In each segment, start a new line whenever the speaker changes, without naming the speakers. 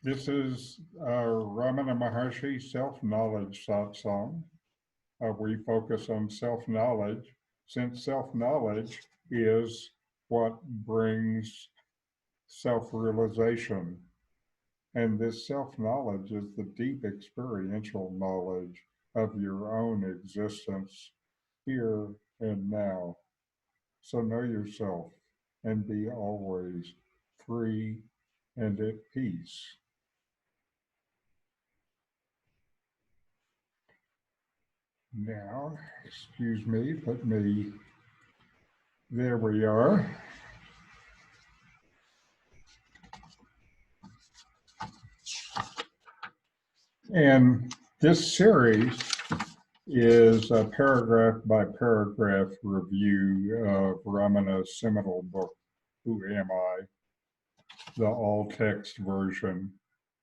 This is Ramana Maharshi Self-Knowledge Satsang. We focus on self-knowledge, since self-knowledge is what brings self-realization. And this self-knowledge is the deep experiential knowledge of your own existence here and now. So know yourself and be always free and at peace. Now, excuse me, there we are. And this series is a paragraph by paragraph review of Ramana's seminal book, Who Am I? The all text version,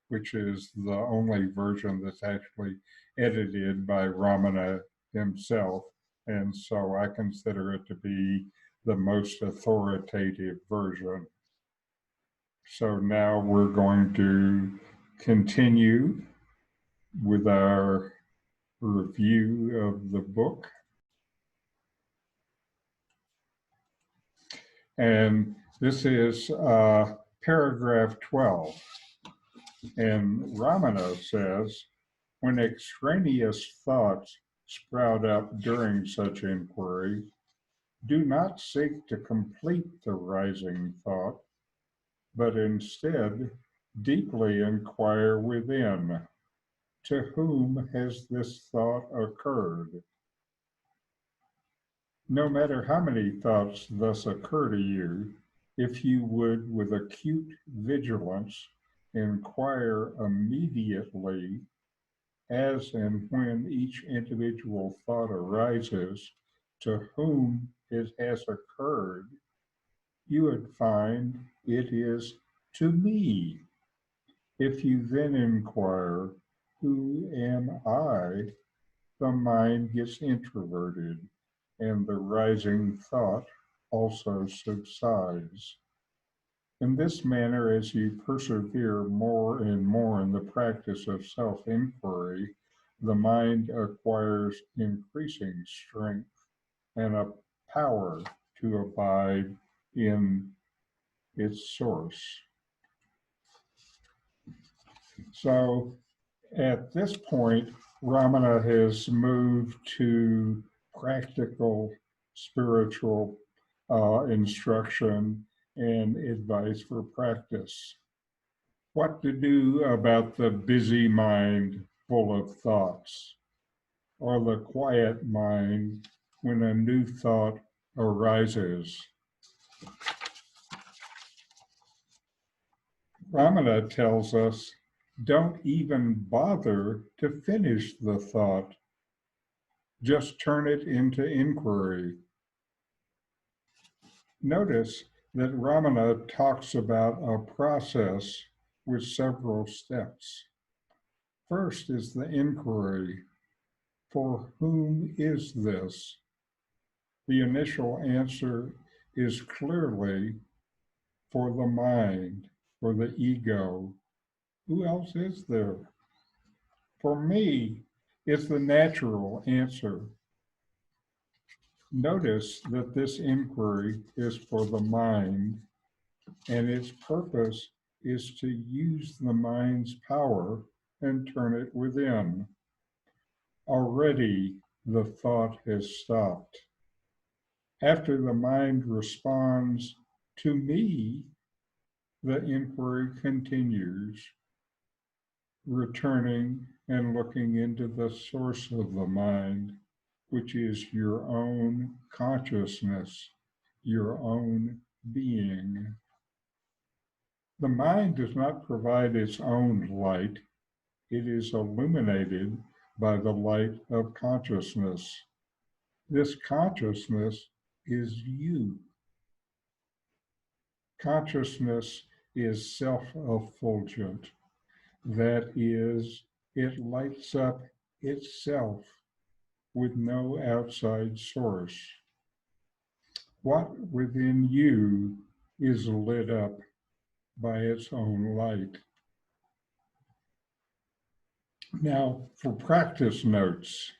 which is the only version that's actually edited by Ramana himself. And so I consider it to be the most authoritative version. So now we're going to continue with our review of the book. And this is paragraph 12. And Ramana says, when extraneous thoughts sprout up during such inquiry, do not seek to complete the rising thought, but instead deeply inquire within, to whom has this thought occurred? No matter how many thoughts thus occur to you, if you would, with acute vigilance, inquire immediately as and when each individual thought arises, to whom it has occurred, you would find it is to me. If you then inquire, who am I? The mind gets introverted, and the rising thought also subsides. In this manner, as you persevere more and more in the practice of self-inquiry, the mind acquires increasing strength and a power to abide in its source. So at this point, Ramana has moved to practical spiritual instruction and advice for practice. What to do about the busy mind full of thoughts, or the quiet mind when a new thought arises. Ramana tells us, don't even bother to finish the thought. Just turn it into inquiry. Notice that Ramana talks about a process with several steps. First is the inquiry. For whom is this? The initial answer is clearly for the mind, for the ego. Who else is there? For me, it's the natural answer. Notice that this inquiry is for the mind, and its purpose is to use the mind's power and turn it within. Already the thought has stopped. After the mind responds to me, the inquiry continues, returning and looking into the source of the mind, which is your own consciousness, your own being. The mind does not provide its own light. It is illuminated by the light of consciousness. This consciousness is you. Consciousness is self-effulgent. That is, it lights up itself with no outside source. What within you is lit up by its own light. Now, for practice notes,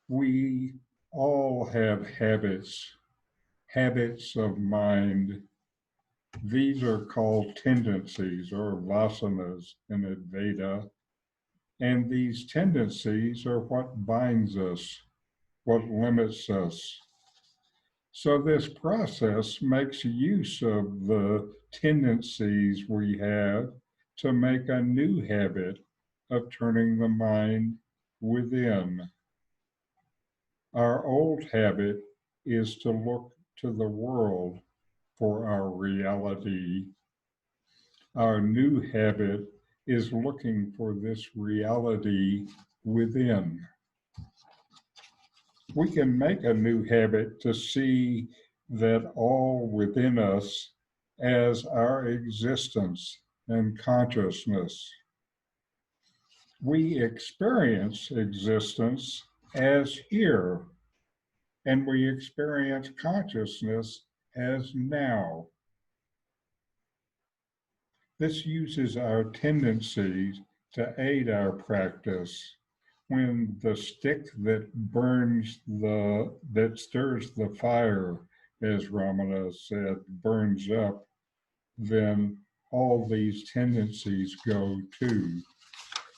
we all have habits of mind. These are called tendencies or vasanas in Advaita. And these tendencies are what binds us, what limits us. So this process makes use of the tendencies we have to make a new habit of turning the mind within. Our old habit is to look to the world for our reality. Our new habit is looking for this reality within. We can make a new habit to see that all within us as our existence and consciousness. We experience existence as here, and we experience consciousness as now. This uses our tendencies to aid our practice. When the stick that stirs the fire, as Ramana said, burns up, then all these tendencies go too.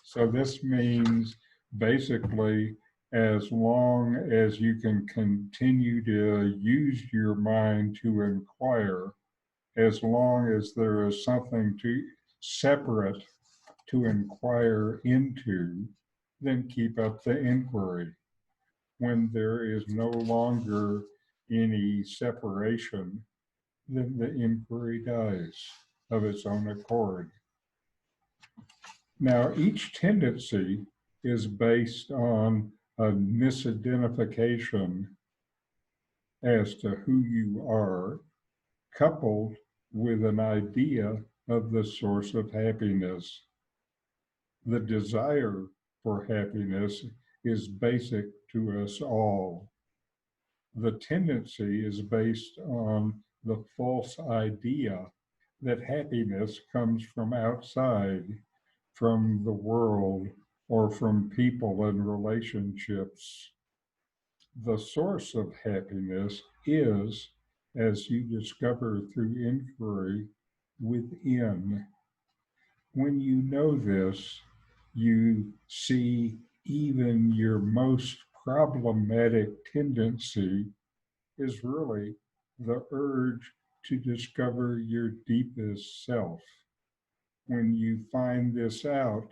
So this means basically, as long as you can continue to use your mind to inquire, as long as there is something separate to inquire into, then keep up the inquiry. When there is no longer any separation, then the inquiry dies of its own accord. Now, each tendency is based on a misidentification as to who you are, coupled with an idea of the source of happiness. The desire for happiness is basic to us all. The tendency is based on the false idea that happiness comes from outside, from the world, or from people and relationships. The source of happiness is, as you discover through inquiry, within. When you know this, you see even your most problematic tendency is really the urge to discover your deepest self. When you find this out,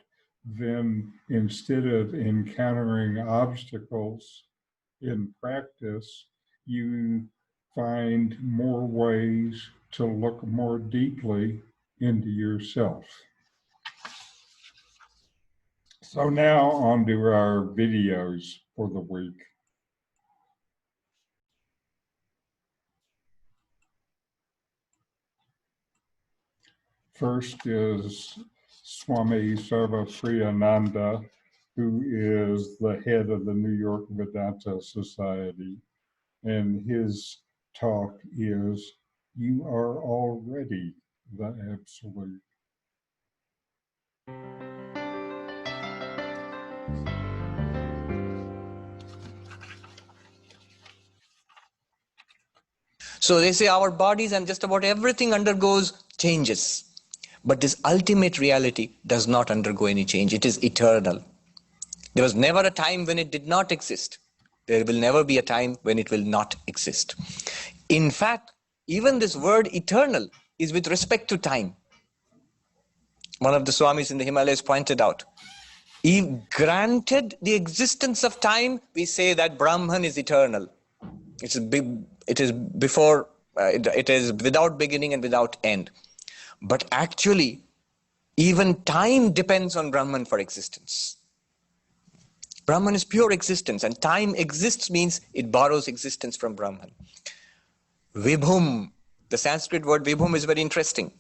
then instead of encountering obstacles in practice, you find more ways to look more deeply into yourself. So now on to our videos for the week. First is Swami Sarvapriyananda, who is the head of the New York Vedanta Society. And his talk is, "You are already the Absolute."
So they say our bodies and just about everything undergoes changes. But this ultimate reality does not undergo any change. It is eternal. There was never a time when it did not exist. There will never be a time when it will not exist. In fact, even this word eternal is with respect to time. One of the Swamis in the Himalayas pointed out, granted the existence of time, we say that Brahman is eternal. It is before, it is without beginning and without end. But actually, even time depends on Brahman for existence. Brahman is pure existence, and time exists means it borrows existence from Brahman. Vibhum, the Sanskrit word vibhum is very interesting.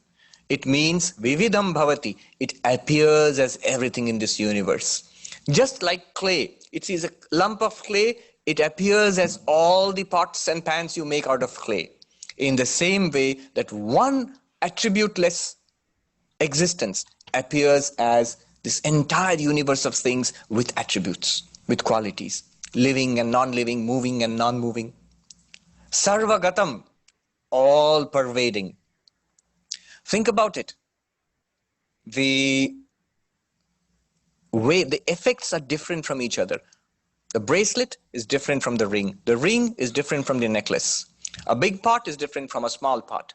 It means vividam bhavati. It appears as everything in this universe. Just like clay, it is a lump of clay, it appears as all the pots and pans you make out of clay. In the same way that one attributeless existence appears as this entire universe of things with attributes, with qualities, living and non-living, moving and non-moving. Sarvagatam, all pervading. Think about it. The way the effects are different from each other. The bracelet is different from the ring. The ring is different from the necklace. A big part is different from a small part.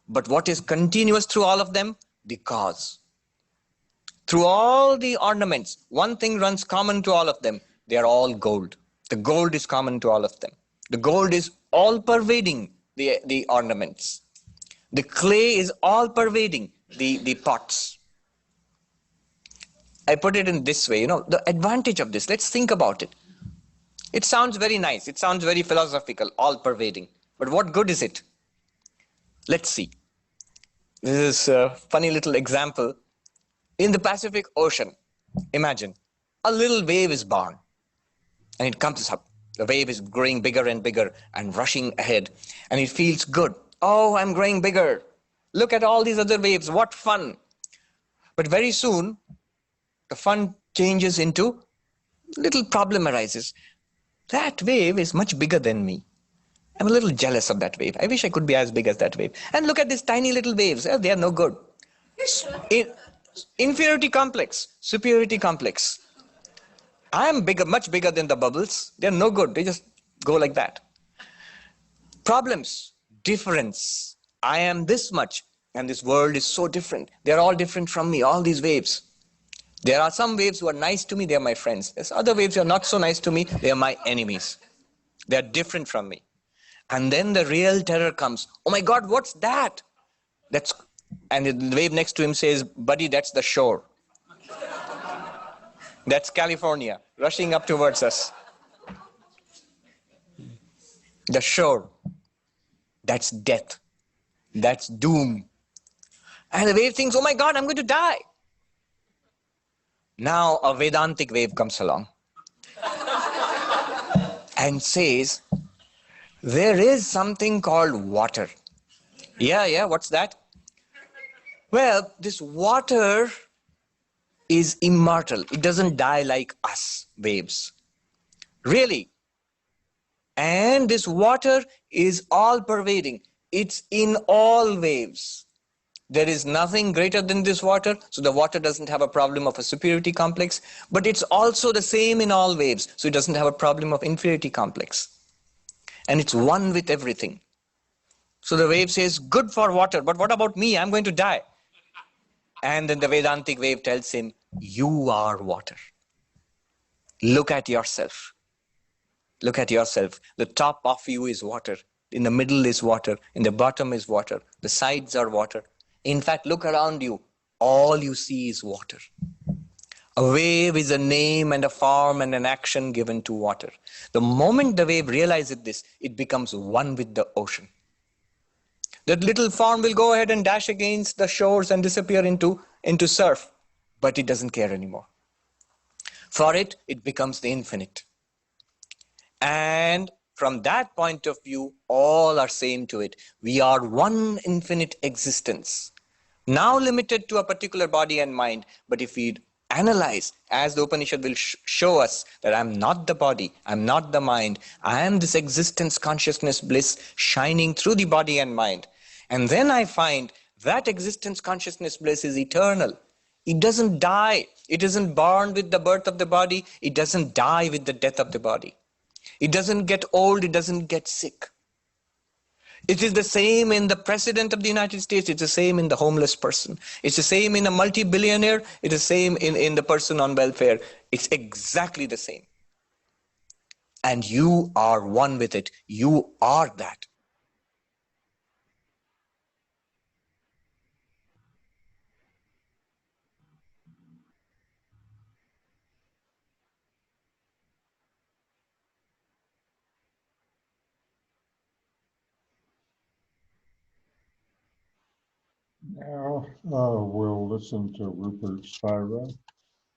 But what is continuous through all of them? The cause. Through all the ornaments, one thing runs common to all of them. They are all gold. The gold is common to all of them. The gold is all pervading the ornaments. The clay is all pervading the pots. I put it in this way, the advantage of this, let's think about it. It sounds very nice. It sounds very philosophical, all pervading. But what good is it? Let's see. This is a funny little example. In the Pacific Ocean, imagine a little wave is born and it comes up. The wave is growing bigger and bigger and rushing ahead, and it feels good. Oh, I'm growing bigger. Look at all these other waves. What fun. But very soon, the fun changes into little problem arises. That wave is much bigger than me. I'm a little jealous of that wave. I wish I could be as big as that wave. And look at these tiny little waves. They are no good. Inferiority complex, superiority complex. I am bigger, much bigger than the bubbles. They're no good. They just go like that. Problems, difference. I am this much, and this world is so different. They're all different from me, all these waves. There are some waves who are nice to me, they are my friends. There's other waves who are not so nice to me, they are my enemies. They are different from me. And then the real terror comes. Oh my God, what's that? And the wave next to him says, buddy, that's the shore. That's California, rushing up towards us. The shore. That's death. That's doom. And the wave thinks, oh my God, I'm going to die. Now a Vedantic wave comes along and says, there is something called water. Yeah, what's that? Well, this water is immortal. It doesn't die like us, waves. Really. And this water is all-pervading. It's in all waves. There is nothing greater than this water, so the water doesn't have a problem of a superiority complex, but it's also the same in all waves, so it doesn't have a problem of inferiority complex. And it's one with everything. So the wave says, good for water, but what about me? I'm going to die. And then the Vedantic wave tells him, you are water. Look at yourself. Look at yourself. The top of you is water. In the middle is water. In the bottom is water. The sides are water. In fact, look around you. All you see is water. A wave is a name and a form and an action given to water. The moment the wave realizes this, it becomes one with the ocean. That little form will go ahead and dash against the shores and disappear into surf, but it doesn't care anymore. For it, it becomes the infinite. And from that point of view, all are same to it. We are one infinite existence, now limited to a particular body and mind. But if we analyze, as the Upanishad will show us, that I'm not the body, I'm not the mind, I am this existence, consciousness, bliss shining through the body and mind. And then I find that existence, consciousness, bliss is eternal. It doesn't die. It isn't born with the birth of the body. It doesn't die with the death of the body. It doesn't get old. It doesn't get sick. It is the same in the president of the United States. It's the same in the homeless person. It's the same in a multi-billionaire. It's the same in the person on welfare. It's exactly the same. And you are one with it. You are that.
Now we'll listen to Rupert Spira.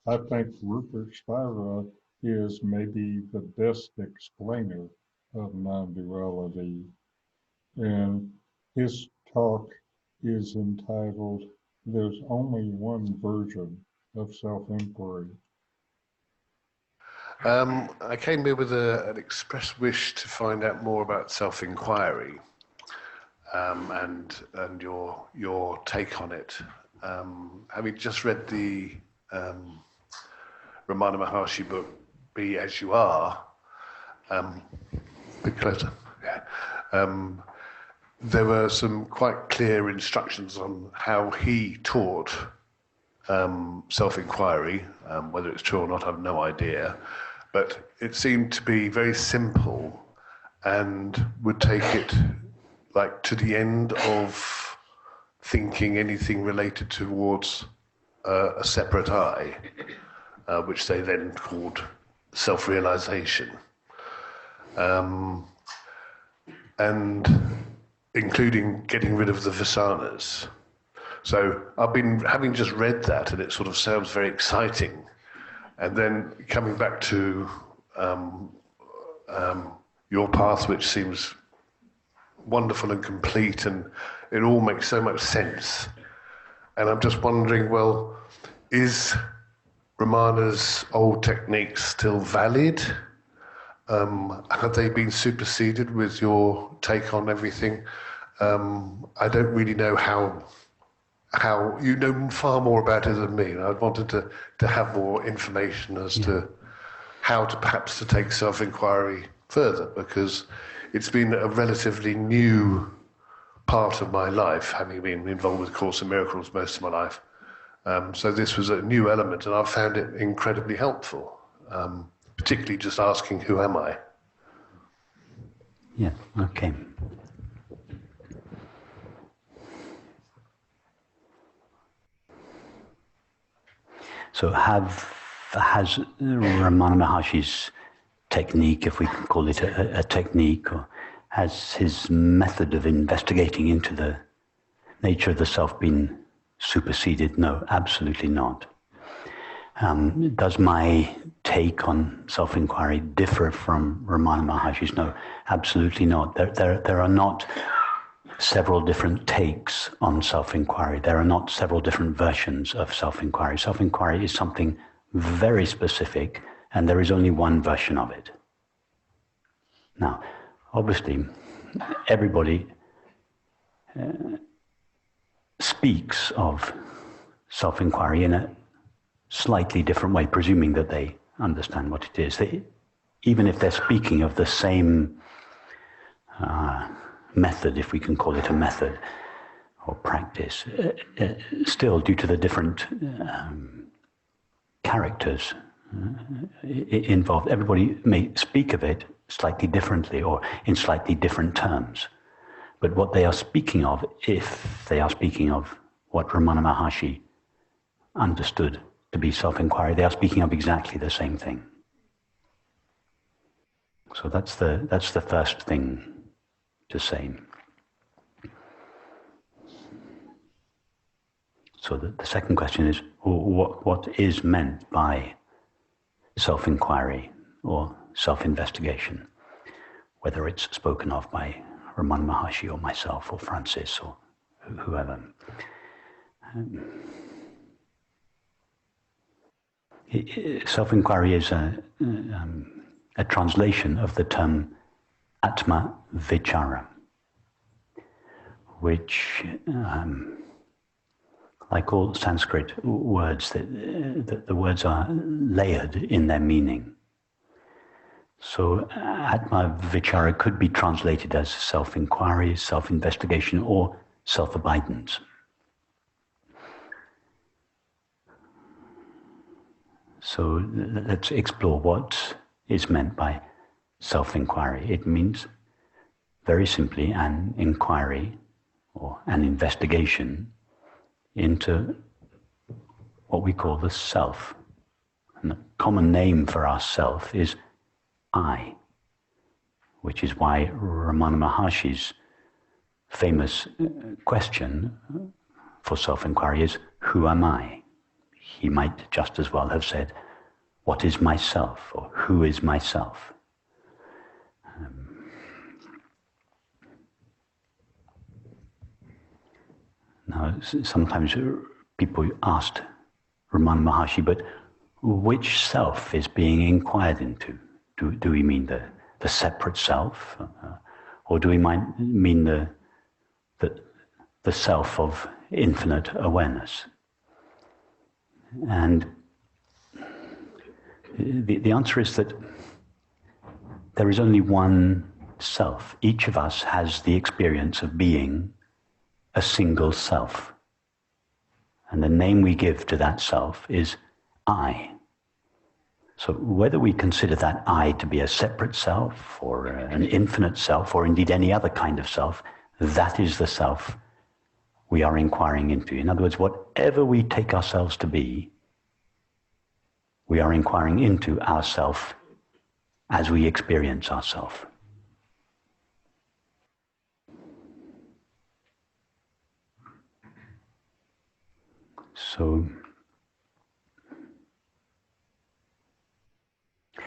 I think Rupert Spira is maybe the best explainer of non-duality. And his talk is entitled, There's Only One Version of self-inquiry?
I came here with an express wish to find out more about self-inquiry and your take on it. Having just read the Ramana Maharshi book, Be As You Are, bit closer, yeah. There were some quite clear instructions on how he taught self-inquiry. Whether it's true or not, I have no idea. But it seemed to be very simple and would take it like to the end of thinking anything related towards a separate I, which they then called self-realization. And including getting rid of the vasanas. So I've been having just read that, and it sort of sounds very exciting. And then coming back to your path, which seems wonderful and complete, and it all makes so much sense. And I'm just wondering, well, is Ramana's old techniques still valid? Have they been superseded with your take on everything? I don't really know how you know far more about it than me, and I wanted to have more information as to how to perhaps to take self-inquiry further, because it's been a relatively new part of my life, having been involved with Course in Miracles most of my life. So this was a new element, and I've found it incredibly helpful, particularly just asking, who am I?
Yeah, okay. So has Ramana Maharshi's technique, if we can call it a technique, or has his method of investigating into the nature of the self been superseded? No, absolutely not. Does my take on self-inquiry differ from Ramana Maharshi's? No, absolutely not. There are not several different takes on self-inquiry. There are not several different versions of self-inquiry. Self-inquiry is something very specific, and there is only one version of it. Now, obviously, everybody speaks of self-inquiry in a slightly different way, presuming that they understand what it is. Even if they're speaking of the same method, if we can call it a method or practice, still due to the different characters involved, everybody may speak of it slightly differently or in slightly different terms. But what they are speaking of, if they are speaking of what Ramana Maharshi understood to be self-inquiry, they are speaking of exactly the same thing. So that's the first thing to say. So the second question is, what is meant by self-inquiry or self-investigation, whether it's spoken of by Ramana Maharshi or myself or Francis or whoever. Self-inquiry is a translation of the term Atma Vichara, which, like all Sanskrit words, the words are layered in their meaning. So Atma Vichara could be translated as self-inquiry, self-investigation, or self-abidance. So let's explore what is meant by self-inquiry. It means, very simply, an inquiry or an investigation into what we call the self. And the common name for our self is I, which is why Ramana Maharshi's famous question for self-inquiry is, who am I? He might just as well have said, what is myself, or who is myself? Now, sometimes people asked Ramana Maharshi, but which self is being inquired into? Do we mean the separate self? Or do we mean the self of infinite awareness? And the answer is that there is only one self. Each of us has the experience of being a single self. And the name we give to that self is I. So whether we consider that I to be a separate self or an infinite self or indeed any other kind of self, that is the self we are inquiring into. In other words, whatever we take ourselves to be, we are inquiring into ourself as we experience ourself. So,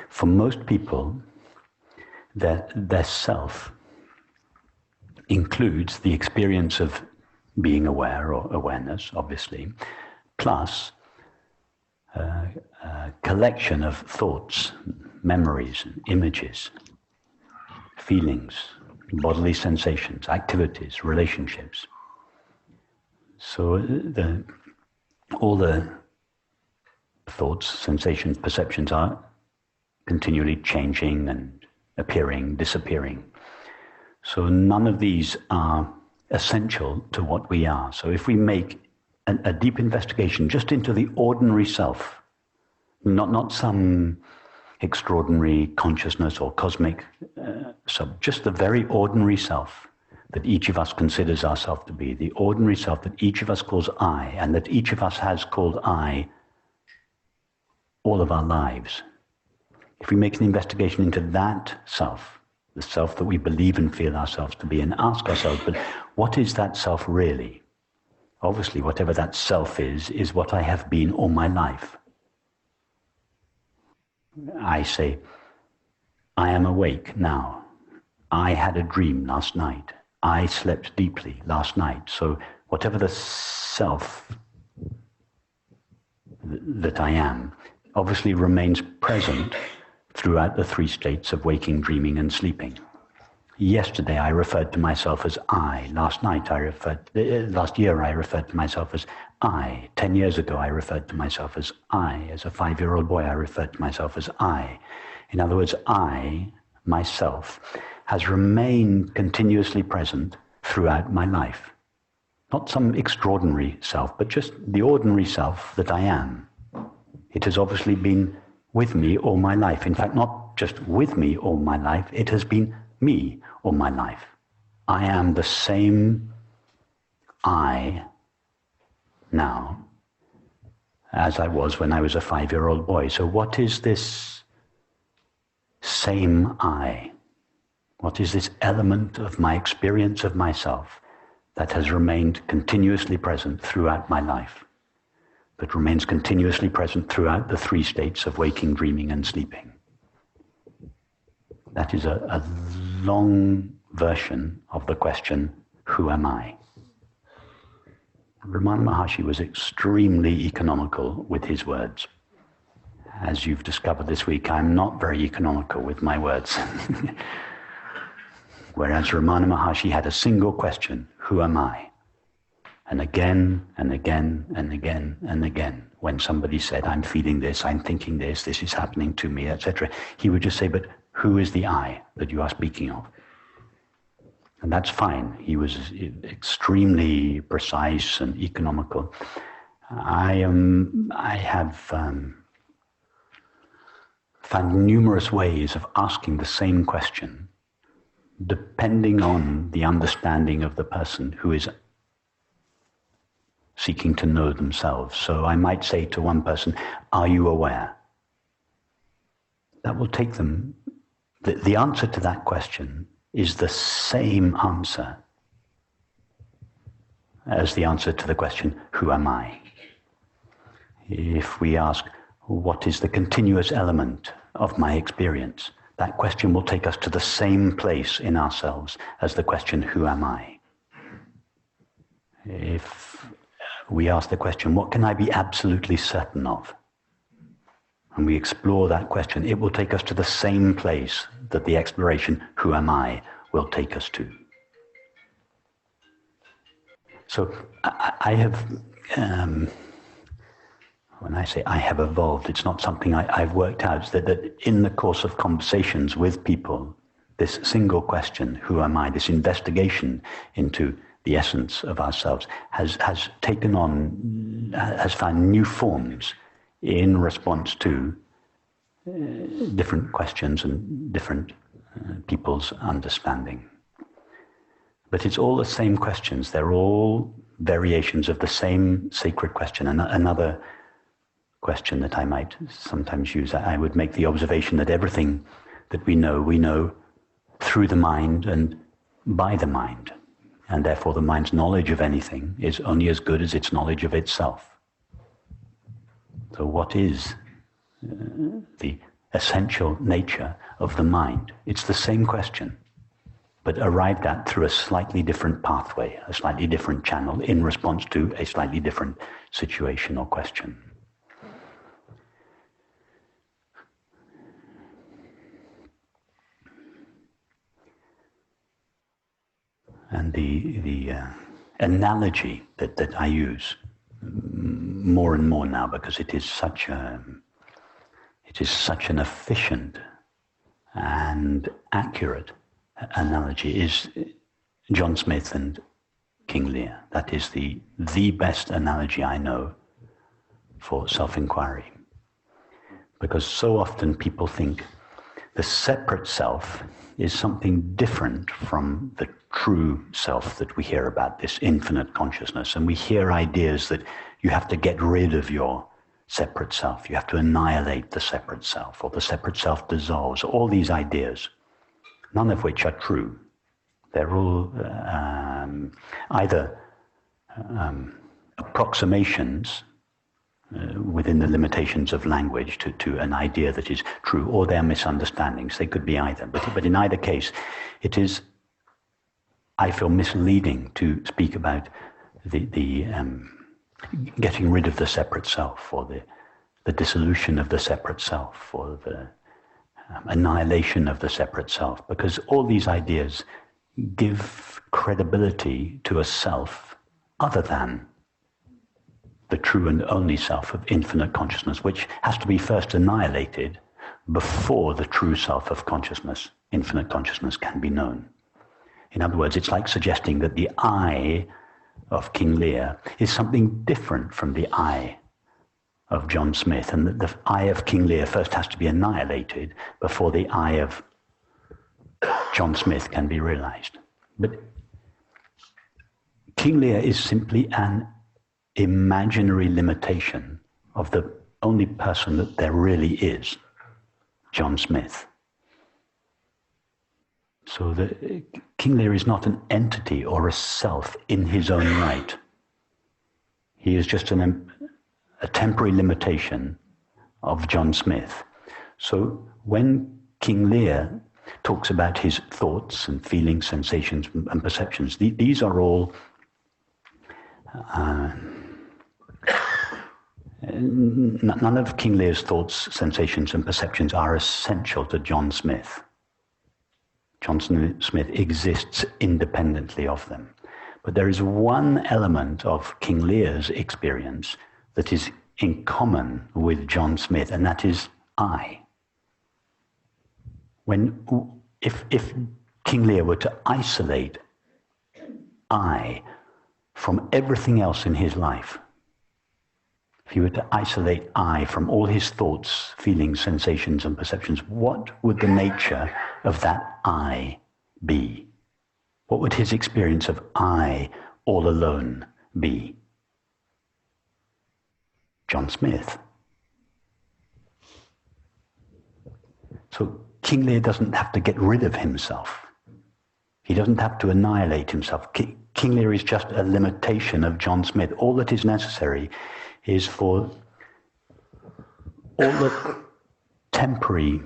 for most people, their self includes the experience of being aware or awareness, obviously, plus a collection of thoughts, memories, images, feelings, bodily sensations, activities, relationships. So all the thoughts, sensations, perceptions are continually changing and appearing, disappearing. So none of these are essential to what we are. So if we make a deep investigation just into the ordinary self, not some extraordinary consciousness or cosmic just the very ordinary self that each of us considers ourselves to be, the ordinary self that each of us calls I, and that each of us has called I all of our lives. If we make an investigation into that self, the self that we believe and feel ourselves to be, and ask ourselves, but what is that self really? Obviously, whatever that self is what I have been all my life. I say, I am awake now. I had a dream last night. I slept deeply last night. So whatever the self that I am obviously remains present throughout the three states of waking, dreaming, and sleeping. Yesterday I referred to myself as I. Last year I referred to myself as I. 10 years ago I referred to myself as I. As a 5-year-old boy I referred to myself as I. In other words, I, myself, has remained continuously present throughout my life. Not some extraordinary self, but just the ordinary self that I am. It has obviously been with me all my life. In fact, not just with me all my life, it has been me all my life. I am the same I now as I was when I was a 5-year-old boy. So what is this same I? What is this element of my experience of myself that has remained continuously present throughout my life, that remains continuously present throughout the three states of waking, dreaming, and sleeping? That is a long version of the question, who am I? Ramana Maharshi was extremely economical with his words. As you've discovered this week, I'm not very economical with my words. Whereas Ramana Maharshi had a single question, who am I? And again, and again, and again, and again, when somebody said, I'm feeling this, I'm thinking this is happening to me, etc., he would just say, but who is the I that you are speaking of? And that's fine. He was extremely precise and economical. I have found numerous ways of asking the same question, depending on the understanding of the person who is seeking to know themselves. So I might say to one person, are you aware? That will take them. The answer to that question is the same answer as the answer to the question, who am I? If we ask, what is the continuous element of my experience? That question will take us to the same place in ourselves as the question, who am I? If we ask the question, what can I be absolutely certain of? And we explore that question. It will take us to the same place that the exploration, who am I, will take us to. So I have, when I say I have evolved, it's not something I've worked out. It's that in the course of conversations with people, this single question, who am I, this investigation into the essence of ourselves has taken on, has found new forms in response to different questions and different people's understanding. But it's all the same questions. They're all variations of the same sacred question. And another question that I might sometimes use, I would make the observation that everything that we know through the mind and by the mind. And therefore the mind's knowledge of anything is only as good as its knowledge of itself. So what is the essential nature of the mind? It's the same question, but arrived at through a slightly different pathway, a slightly different channel in response to a slightly different situation or question. And the analogy that I use more and more now, because it is such an efficient and accurate analogy, is John Smith and King Lear. That is the best analogy I know for self-inquiry. Because so often people think the separate self is something different from the true self that we hear about, this infinite consciousness. And we hear ideas that you have to get rid of your separate self, you have to annihilate the separate self, or the separate self dissolves, all these ideas, none of which are true. They're all either approximations within the limitations of language to an idea that is true, or they're misunderstandings. They could be either. But in either case, it is, I feel, misleading to speak about the getting rid of the separate self, or the dissolution of the separate self, or the annihilation of the separate self, because all these ideas give credibility to a self other than the true and only self of infinite consciousness, which has to be first annihilated before the true self of consciousness, infinite consciousness, can be known. In other words, it's like suggesting that the I of King Lear is something different from the I of John Smith, and that the I of King Lear first has to be annihilated before the I of John Smith can be realized. But King Lear is simply an imaginary limitation of the only person that there really is, John Smith. So King Lear is not an entity or a self in his own right. He is just a temporary limitation of John Smith. So when King Lear talks about his thoughts and feelings, sensations and perceptions, these are all none of King Lear's thoughts, sensations and perceptions are essential to John Smith. John Smith exists independently of them. But there is one element of King Lear's experience that is in common with John Smith, and that is I. If King Lear were to isolate I from everything else in his life, if he were to isolate I from all his thoughts, feelings, sensations, and perceptions, what would the nature of that I be? What would his experience of I all alone be? John Smith. So King Lear doesn't have to get rid of himself. He doesn't have to annihilate himself. King Lear is just a limitation of John Smith. All that is necessary is for all the temporary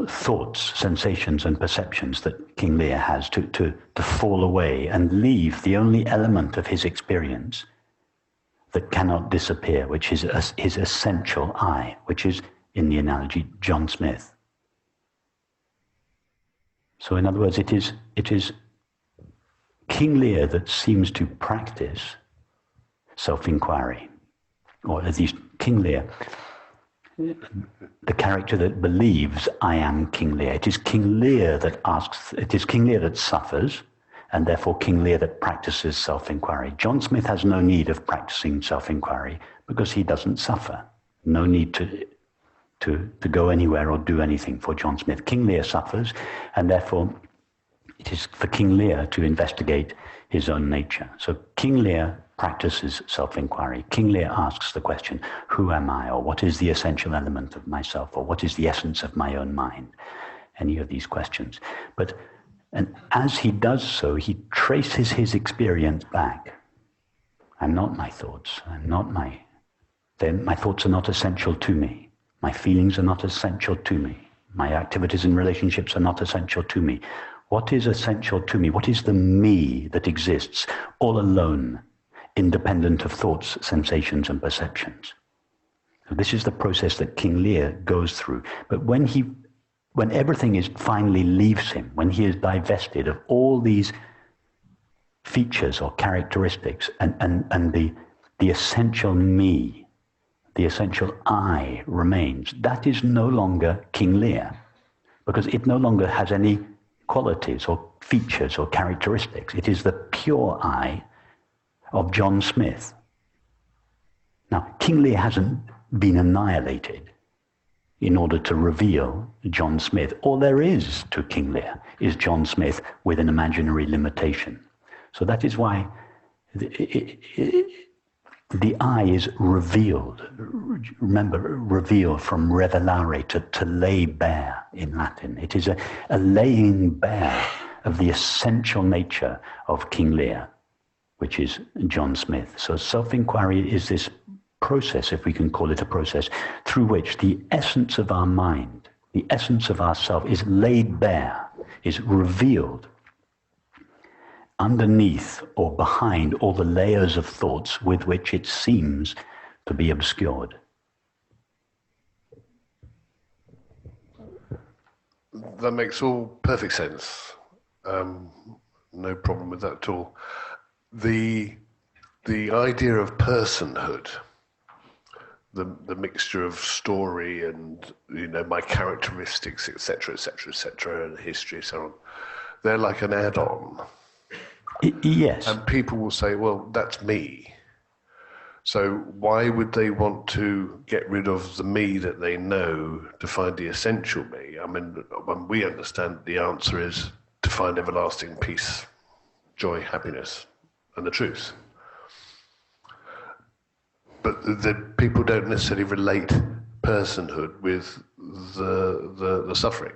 thoughts, sensations, and perceptions that King Lear has to fall away and leave the only element of his experience that cannot disappear, which is his essential I, which is, in the analogy, John Smith. So in other words, it is King Lear that seems to practice self-inquiry, or at least King Lear, the character that believes I am King Lear. It is King Lear that asks, it is King Lear that suffers, and therefore King Lear that practices self-inquiry. John Smith has no need of practicing self-inquiry because he doesn't suffer. No need to go anywhere or do anything for John Smith. King Lear suffers, and therefore it is for King Lear to investigate his own nature. So King Lear practices self-inquiry. King Lear asks the question, who am I? Or what is the essential element of myself? Or what is the essence of my own mind? Any of these questions. And as he does so, he traces his experience back. I'm not my thoughts. My thoughts are not essential to me. My feelings are not essential to me. My activities and relationships are not essential to me. What is essential to me? What is the me that exists all alone, independent of thoughts, sensations, and perceptions? So this is the process that King Lear goes through. But when everything finally leaves him, when he is divested of all these features or characteristics and the essential me, the essential I remains, that is no longer King Lear, because it no longer has any qualities or features or characteristics. It is the pure I of John Smith. Now, King Lear hasn't been annihilated in order to reveal John Smith. All there is to King Lear is John Smith with an imaginary limitation. So that is why the I is revealed. Remember, reveal from revelare, to lay bare in Latin. It is a laying bare of the essential nature of King Lear, which is John Smith. So self-inquiry is this process, if we can call it a process, through which the essence of our mind, the essence of ourself is laid bare, is revealed underneath or behind all the layers of thoughts with which it seems to be obscured.
That makes all perfect sense. No problem with that at all. The idea of personhood, the mixture of story and my characteristics, etc., and history, so on, they're like an add-on.
Yes.
And people will say, well, that's me. So why would they want to get rid of the me that they know to find the essential me? I mean, when we understand the answer is to find everlasting peace, joy, happiness, and the truth. But the people don't necessarily relate personhood with the suffering.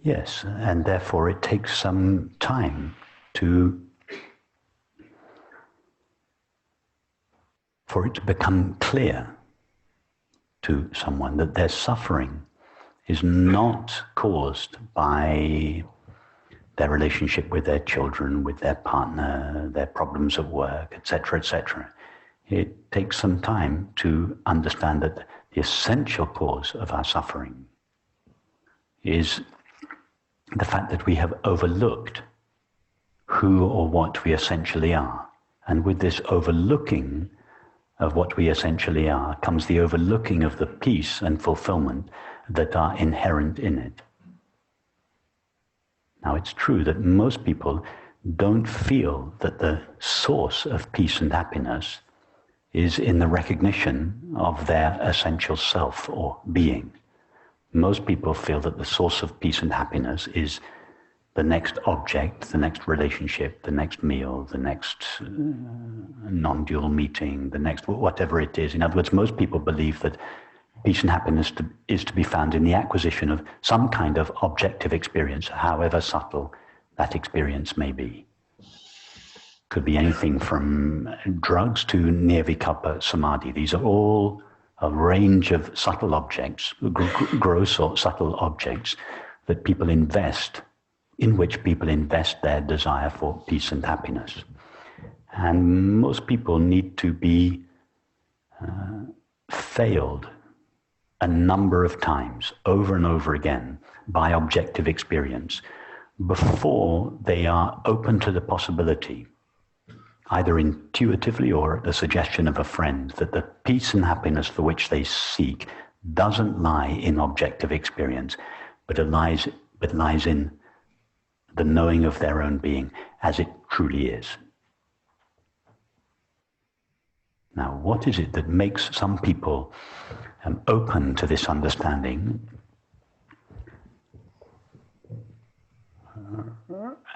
Yes, and therefore it takes some time for it to become clear to someone that their suffering is not caused by their relationship with their children, with their partner, their problems at work, etc., etc. It takes some time to understand that the essential cause of our suffering is the fact that we have overlooked who or what we essentially are. And with this overlooking of what we essentially are comes the overlooking of the peace and fulfillment that are inherent in it. Now, it's true that most people don't feel that the source of peace and happiness is in the recognition of their essential self or being. Most people feel that the source of peace and happiness is the next object, the next relationship, the next meal, the next non-dual meeting, the next whatever it is. In other words, most people believe that peace and happiness is to be found in the acquisition of some kind of objective experience, however subtle that experience may be. Could be anything from drugs to nirvikalpa samadhi. These are all a range of subtle objects, gross or subtle objects that people invest, in which people invest their desire for peace and happiness. And most people need to be failed a number of times, over and over again, by objective experience, before they are open to the possibility, either intuitively or at the suggestion of a friend, that the peace and happiness for which they seek doesn't lie in objective experience, but lies in the knowing of their own being as it truly is. Now, what is it that makes some people open to this understanding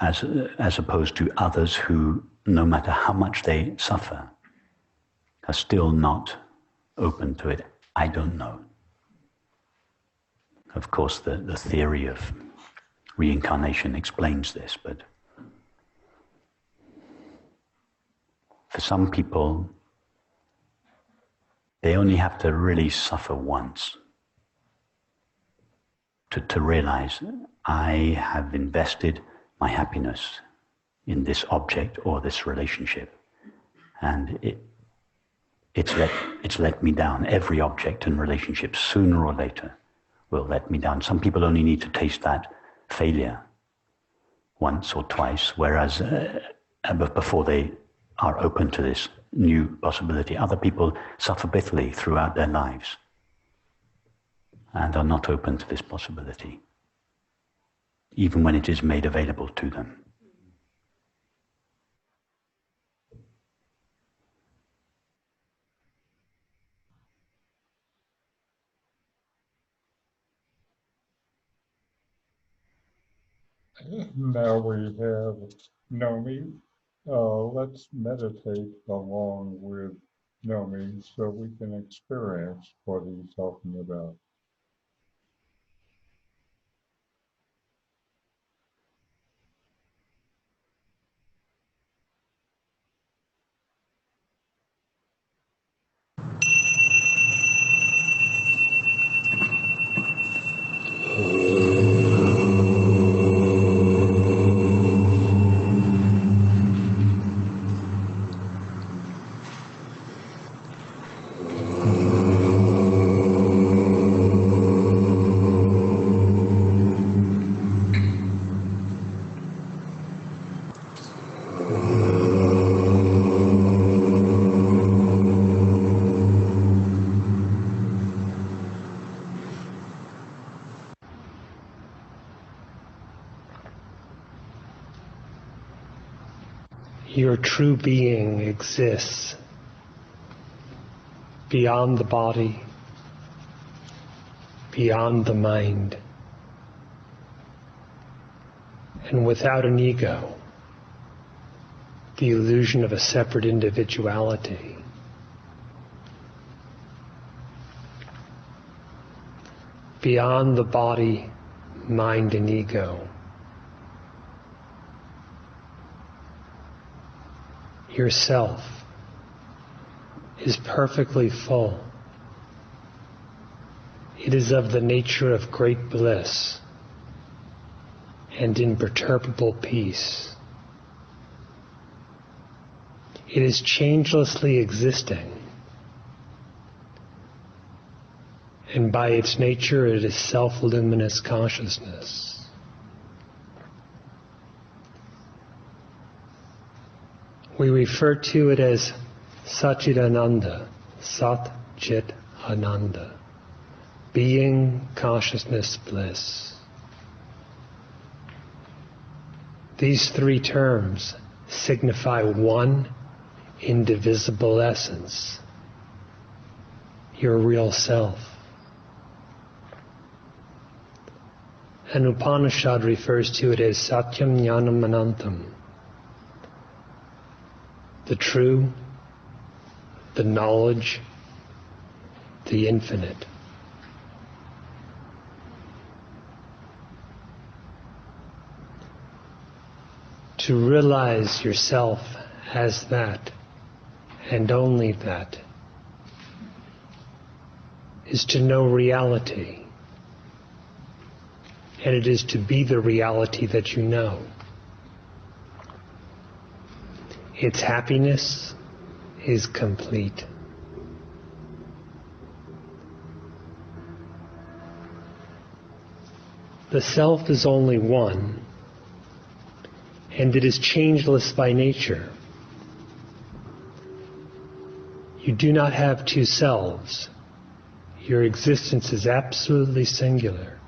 as opposed to others who, no matter how much they suffer, are still not open to it? I don't know. Of course, the theory of reincarnation explains this, but for some people, they only have to really suffer once to realize, I have invested my happiness in this object or this relationship, and it's let me down. Every object and relationship, sooner or later, will let me down. Some people only need to taste that failure once or twice, whereas before they are open to this new possibility. Other people suffer bitterly throughout their lives and are not open to this possibility, even when it is made available to them.
Now we have Nomi. Let's meditate along with Nomi so we can experience what he's talking about.
Your true being exists beyond the body, beyond the mind, and without an ego, the illusion of a separate individuality. Beyond the body, mind, and ego, yourself is perfectly full. It is of the nature of great bliss and imperturbable peace. It is changelessly existing, and by its nature it is self-luminous consciousness. We refer to it as Satchidananda, Sat Chit Ananda, being, consciousness, bliss. These three terms signify one indivisible essence, your real self. An Upanishad refers to it as Satyam Jnanam Anantam, the true, the knowledge, the infinite. To realize yourself as that, and only that, is to know reality. And it is to be the reality that you know. Its happiness is complete. The self is only one, and it is changeless by nature. You do not have two selves. Your existence is absolutely singular.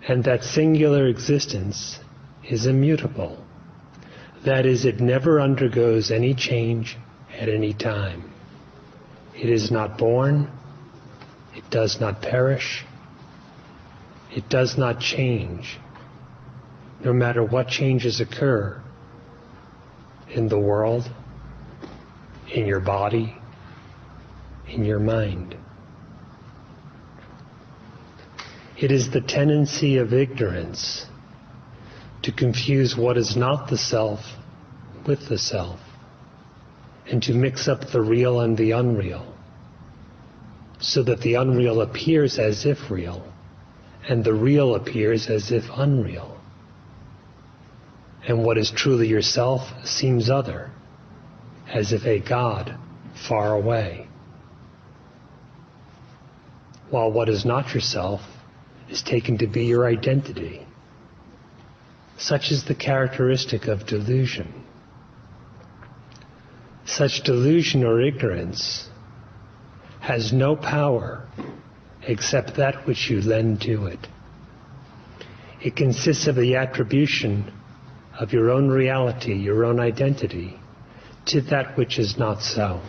And that singular existence is immutable. That is, it never undergoes any change at any time. It is not born. It does not perish. It does not change, no matter what changes occur in the world, in your body, in your mind. It is the tendency of ignorance to confuse what is not the self with the self, and to mix up the real and the unreal, so that the unreal appears as if real, and the real appears as if unreal. And what is truly yourself seems other, as if a God far away. While what is not yourself is taken to be your identity. Such is the characteristic of delusion. Such delusion or ignorance has no power except that which you lend to it. It consists of the attribution of your own reality, your own identity, to that which is not so.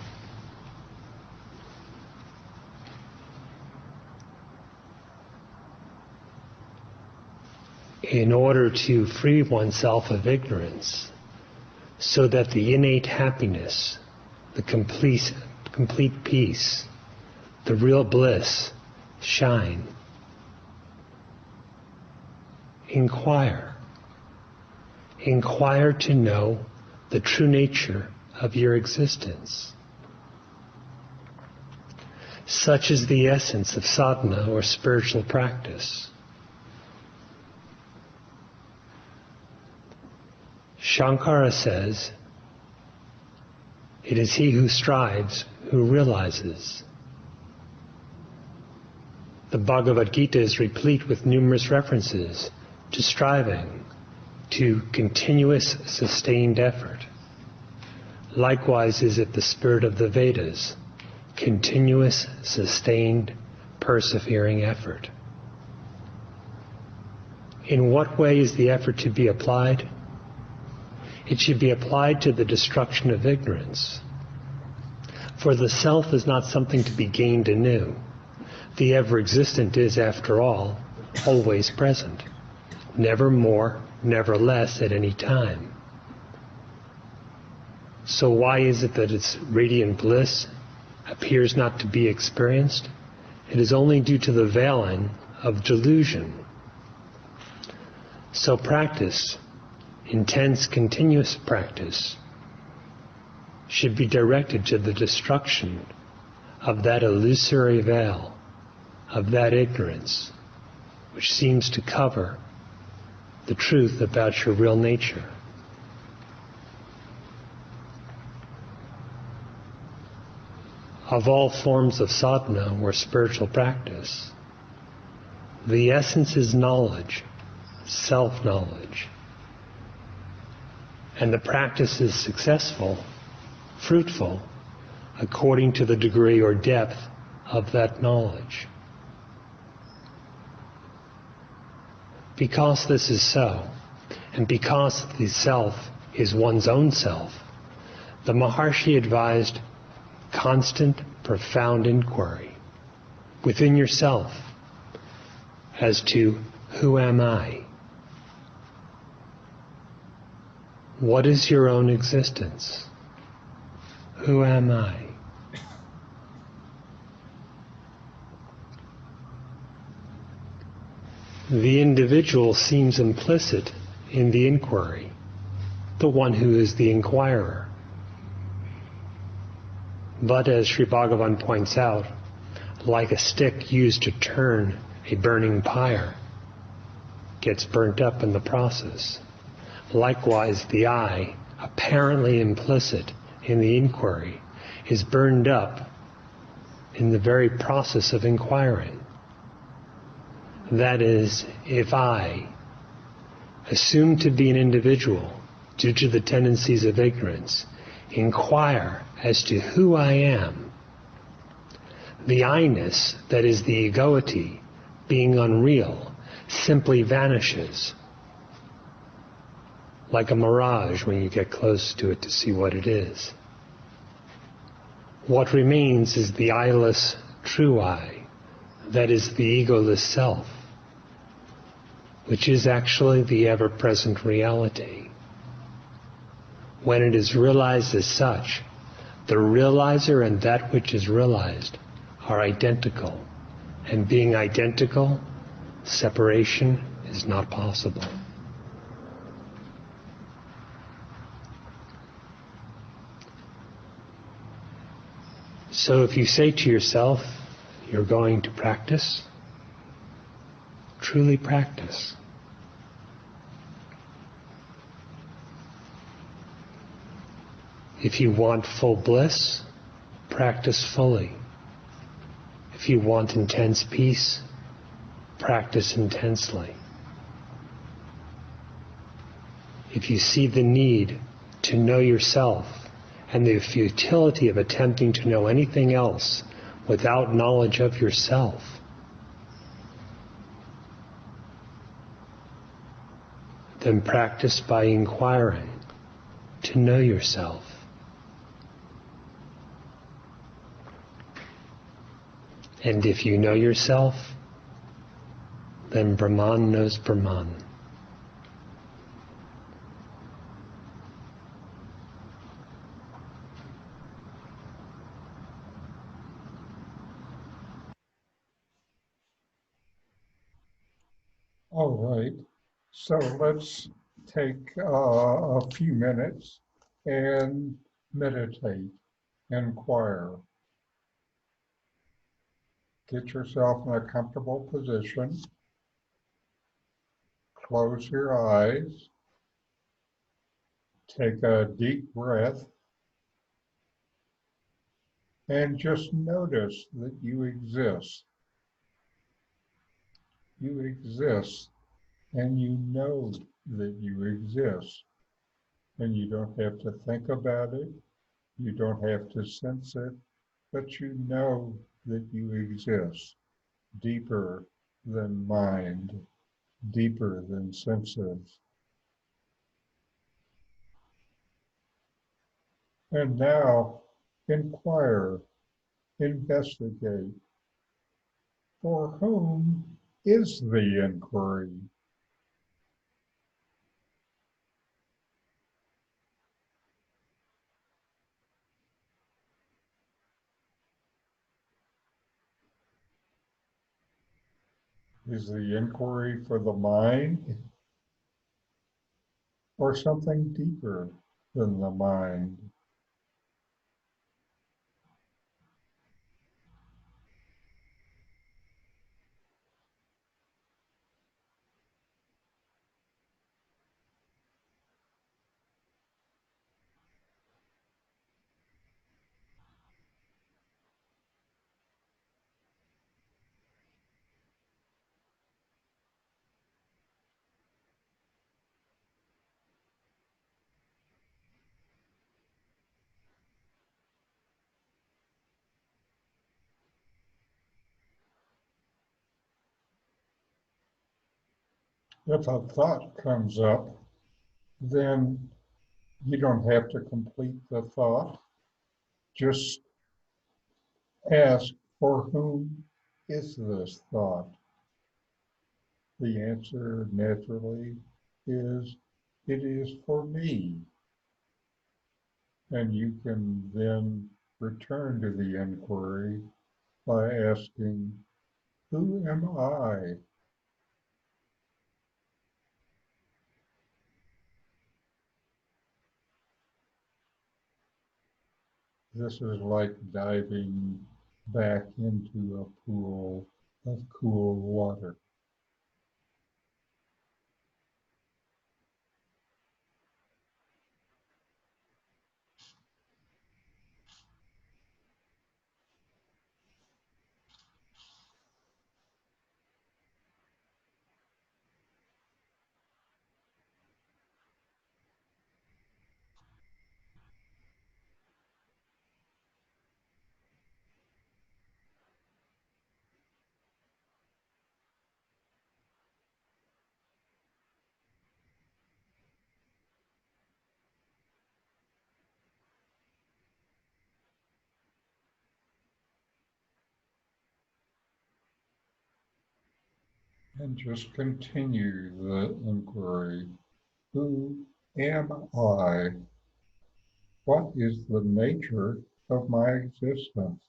In order to free oneself of ignorance, so that the innate happiness, the complete peace, the real bliss shine, inquire. Inquire to know the true nature of your existence. Such is the essence of sadhana or spiritual practice. Shankara says, it is he who strives who realizes. The Bhagavad Gita is replete with numerous references to striving, to continuous sustained effort. Likewise is it the spirit of the Vedas, continuous, sustained, persevering effort. In what way is the effort to be applied? It should be applied to the destruction of ignorance. For the self is not something to be gained anew. The ever-existent is, after all, always present, never more, never less at any time. So why is it that its radiant bliss appears not to be experienced? It is only due to the veiling of delusion. So practice, intense, continuous practice, should be directed to the destruction of that illusory veil, of that ignorance, which seems to cover the truth about your real nature. Of all forms of sadhana or spiritual practice, the essence is knowledge, self-knowledge. And the practice is successful, fruitful, according to the degree or depth of that knowledge. Because this is so, and because the self is one's own self, the Maharshi advised constant, profound inquiry within yourself, as to who am I? What is your own existence? Who am I? The individual seems implicit in the inquiry, the one who is the inquirer. But as Sri Bhagavan points out, like a stick used to turn a burning pyre, gets burnt up in the process. Likewise, the I, apparently implicit in the inquiry, is burned up in the very process of inquiring. That is, if I, assumed to be an individual due to the tendencies of ignorance, inquire as to who I am, the I-ness, that is the egoity, being unreal, simply vanishes, like a mirage when you get close to it to see what it is. What remains is the eyeless true I, that is the egoless self, which is actually the ever-present reality. When it is realized as such, the realizer and that which is realized are identical, and being identical, separation is not possible. So if you say to yourself, you're going to practice, truly practice. If you want full bliss, practice fully. If you want intense peace, practice intensely. If you see the need to know yourself and the futility of attempting to know anything else without knowledge of yourself, then practice by inquiring to know yourself. And if you know yourself, then Brahman knows Brahman.
All right, so let's take a few minutes and meditate, inquire. Get yourself in a comfortable position. Close your eyes. Take a deep breath. And just notice that you exist. You exist, and you know that you exist. And you don't have to think about it. You don't have to sense it, but you know that you exist. Deeper than mind, deeper than senses. And now, inquire, investigate. For whom is the inquiry? Is the inquiry for the mind or something deeper than the mind? If a thought comes up, then you don't have to complete the thought. Just ask, for whom is this thought? The answer naturally is, it is for me. And you can then return to the inquiry by asking, who am I? This is like diving back into a pool of cool water. And just continue the inquiry. Who am I? What is the nature of my existence?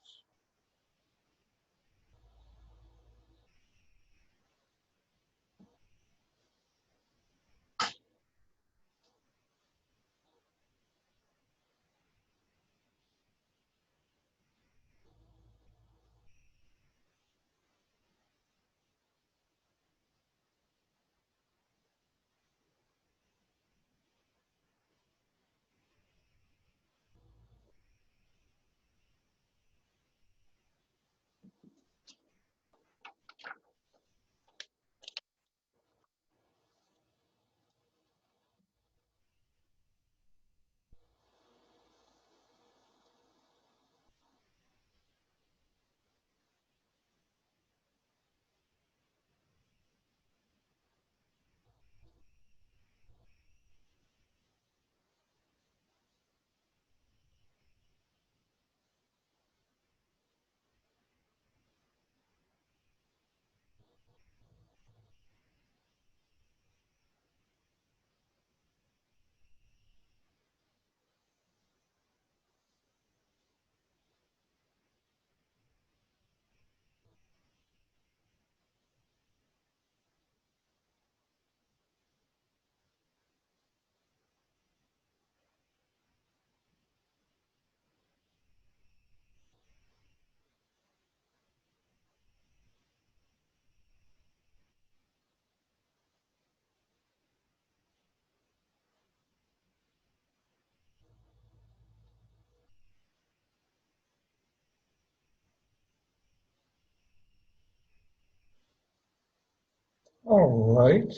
All right.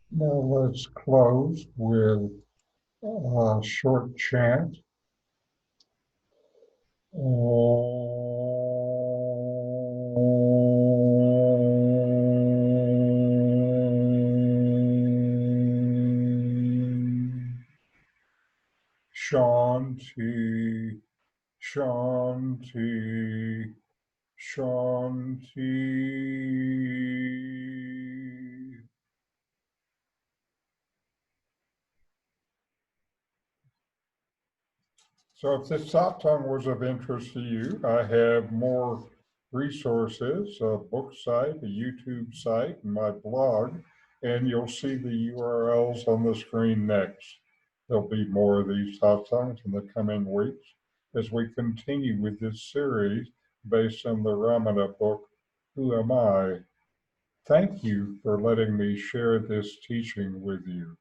Now let's close with a short chant. Shanti, Shanti, Shanti. So if this satsang was of interest to you, I have more resources, a book site, a YouTube site, and my blog, and you'll see the URLs on the screen next. There'll be more of these satsangs in the coming weeks as we continue with this series based on the Ramana book, Who Am I? Thank you for letting me share this teaching with you.